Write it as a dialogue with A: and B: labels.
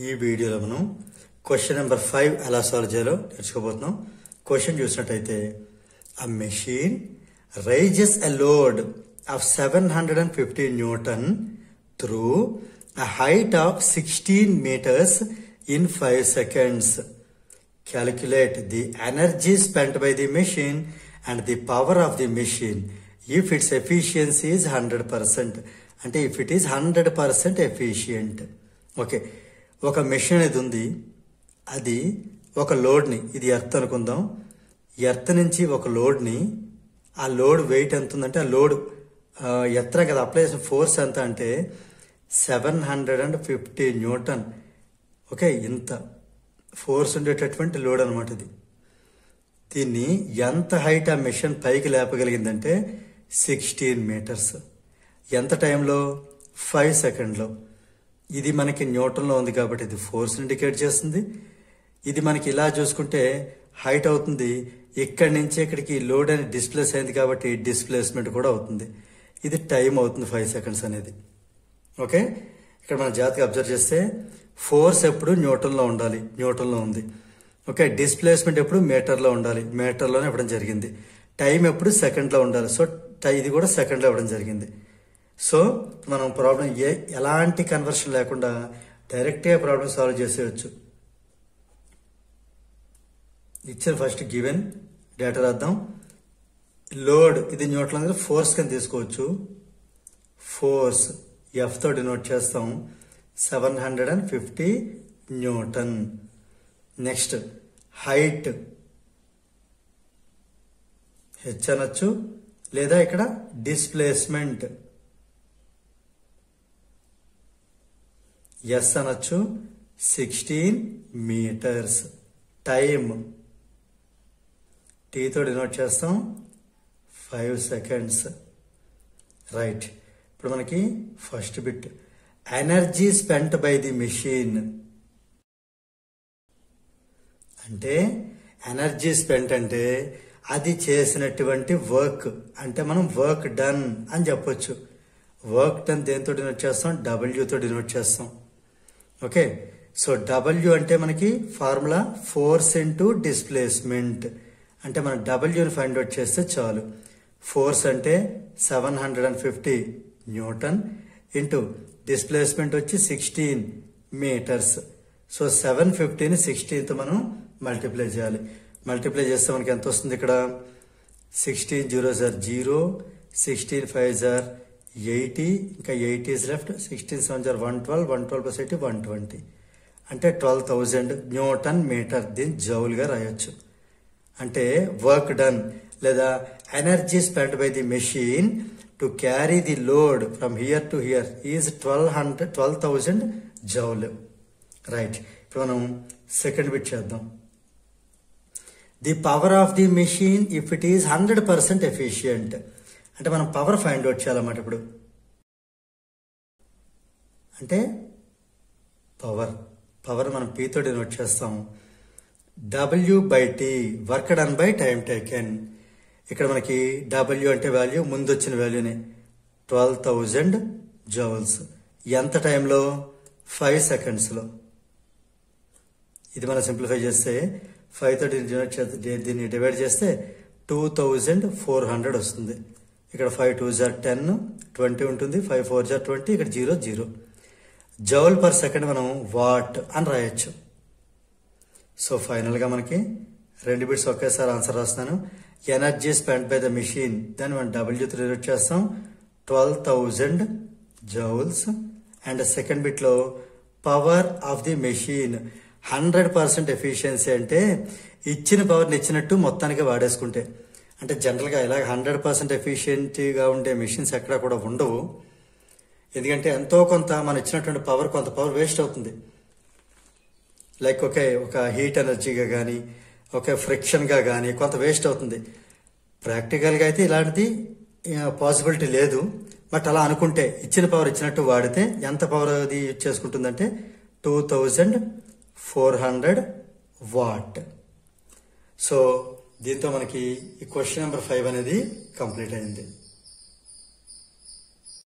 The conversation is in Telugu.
A: ఈ వీడియోలో మనం క్వశ్చన్ నెంబర్ 5 ఎలా సాల్వ్ చేయాలో నేర్చుకోబోతున్నాం. క్వశ్చన్ చూసినట్టయితే a machine raises a load of 750 Newton through a height of 16 meters in 5 seconds. Calculate the energy spent by the machine and the power of the machine if its efficiency is 100%. అంటే if it is 100% efficient. Okay, ఒక మెషిన్ అనేది ఉంది, అది ఒక లోడ్ని, ఇది ఎర్త్ అనుకుందాం, ఎర్త్ నుంచి ఒక లోడ్ని, ఆ లోడ్ వెయిట్ ఎంత ఉందంటే ఆ లోడ్ ఎత్తడం కదా, అప్లై చేసిన ఫోర్స్ ఎంత అంటే 750 న్యూటన్. ఓకే, ఇంత ఫోర్స్ ఉండేటటువంటి లోడ్ అనమాట ఇది. దీన్ని ఎంత హైట్ ఆ మెషిన్ పైకి లేపగలిగిందంటే 16 మీటర్స్. ఎంత టైంలో? 5 సెకండ్లో. ఇది మనకి న్యూటన్లో ఉంది కాబట్టి ఇది ఫోర్స్ ఇండికేట్ చేస్తుంది. ఇది మనకి ఇలా చూసుకుంటే హైట్ అవుతుంది, ఇక్కడి నుంచి ఇక్కడికి లోడ్ అని డిస్ప్లేస్ అయింది కాబట్టి డిస్ప్లేస్మెంట్ కూడా అవుతుంది. ఇది టైం అవుతుంది 5 సెకండ్స్ అనేది. ఓకే, ఇక్కడ మనం జాగ్రత్తగా అబ్జర్వ్ చేస్తే ఫోర్స్ ఎప్పుడు న్యూటన్లో ఉండాలి, న్యూటన్లో ఉంది. ఓకే, డిస్ప్లేస్మెంట్ ఎప్పుడు మీటర్లో ఉండాలి, మీటర్లోనే ఇవ్వడం జరిగింది. టైం ఎప్పుడు సెకండ్లో ఉండాలి, సో ఇది కూడా సెకండ్లో ఇవ్వడం జరిగింది. సో మనం ప్రాబ్లం ఎలాంటి కన్వర్షన్ లేకుండా డైరెక్ట్గా ప్రాబ్లం సాల్వ్ చేసేయచ్చు. ఇచ్చిన ఫస్ట్ గివెన్ డేటా రాద్దాం. లోడ్ ఇది న్యూటన్ అనేది ఫోర్స్ కింద తీసుకోవచ్చు. ఫోర్స్ ఎఫ్ తో డినోట్ చేస్తాం, 750 న్యూటన్. నెక్స్ట్ హైట్ హెచ్ అనొచ్చు, లేదా ఇక్కడ డిస్ప్లేస్మెంట్ ఎస్ అనొచ్చు, 16 మీటర్స్. టైమ్ టీతో డినోట్ చేస్తాం, 5 సెకండ్స్. రైట్, ఇప్పుడు మనకి first bit energy spent by the machine. అంటే ఎనర్జీ స్పెంట్ అంటే అది చేసినటువంటి వర్క్, అంటే మనం వర్క్ డన్ అని చెప్పొచ్చు. వర్క్ డన్ దేంతో డినోట్ చేస్తాం? డబ్ల్యూతో డినోట్ చేస్తాం. ఓకే, సో డబ్ల్యూ అంటే మనకి ఫార్ములా ఫోర్స్ ఇంటూ డిస్ప్లేస్మెంట్. అంటే మనం డబ్ల్యూని ఫైండ్ అవుట్ చేస్తే చాలు. ఫోర్స్ అంటే 750 న్యూటన్ ఇంటూ డిస్ప్లేస్మెంట్ వచ్చి 16 మీటర్స్. సో 750ని 16తో మనం మల్టిప్లై చేయాలి. మల్టిప్లై చేస్తే మనకి ఎంత వస్తుంది? ఇక్కడ 16 0 0, 16 5 80, ఇంకా 80 is left, 16 7 112, 112 plus 80 120, అంటే 12,000 న్యూటన్ మీటర్. దీన్ని జౌల్గా రాయొచ్చు. అంటే వర్క్ డన్ లేదా energy spent by the machine to carry the load from here to hear is 12,000 joule. Right, ఇప్పుడు మనం సెకండ్ బిట్ చేద్దాం. The power of the machine if it is 100% efficient. అంటే మనం పవర్ ఫైండ్ అవుట్ చేయాలన్నమాట. ఇప్పుడు అంటే పవర్ మనం పీతో డినోట్ చేస్తాం, W/T work done by time taken. ఇక్కడ మనకి W అంటే వాల్యూ, ముందు వచ్చిన వాల్యూనే 12,000 జౌల్స్. ఎంత టైంలో? 5 సెకండ్స్లో. ఇది మనం సింప్లిఫై చేస్తే 5తో దీన్ని డివైడ్ చేస్తే 2,400 వస్తుంది. ఇక్కడ 5 2 10, 20 ఉంటుంది, 5 4 20, ఇక్కడ 0 0. జౌల్ పర్ సెకండ్ మనం వాట్ అని రాయొచ్చు. సో ఫైనల్గా మనకి రెండు బిట్స్ ఒకేసారి ఆన్సర్ రాస్తున్నాను. Energy spent by the machine, దాన్ని మనం డబ్ల్యూతో డినోట్ చేస్తాం, 12,000 జౌల్స్. అండ్ సెకండ్ బిట్లో power of the machine 100% efficiency. అంటే ఇచ్చిన పవర్ని ఇచ్చినట్టు మొత్తానికి వాడేసుకుంటే, అంటే జనరల్గా ఇలా 100% ఎఫిషియెంట్గా ఉండే మెషిన్స్ ఎక్కడా కూడా ఉండవు. ఎందుకంటే ఎంతో కొంత మనం ఇచ్చినటువంటి పవర్, కొంత పవర్ వేస్ట్ అవుతుంది. లైక్ ఒక హీట్ ఎనర్జీగా కానీ, ఫ్రిక్షన్గా కానీ కొంత వేస్ట్ అవుతుంది. ప్రాక్టికల్గా అయితే ఇలాంటిది పాసిబిలిటీ లేదు. బట్ అలా అనుకుంటే ఇచ్చిన పవర్ ఇచ్చినట్టు వాడితే ఎంత పవర్ అది యూజ్ చేసుకుంటుందంటే 2,400 వాట్. సో దీంతో మనకి ఈ క్వశ్చన్ నెంబర్ 5 అనేది కంప్లీట్ అయింది.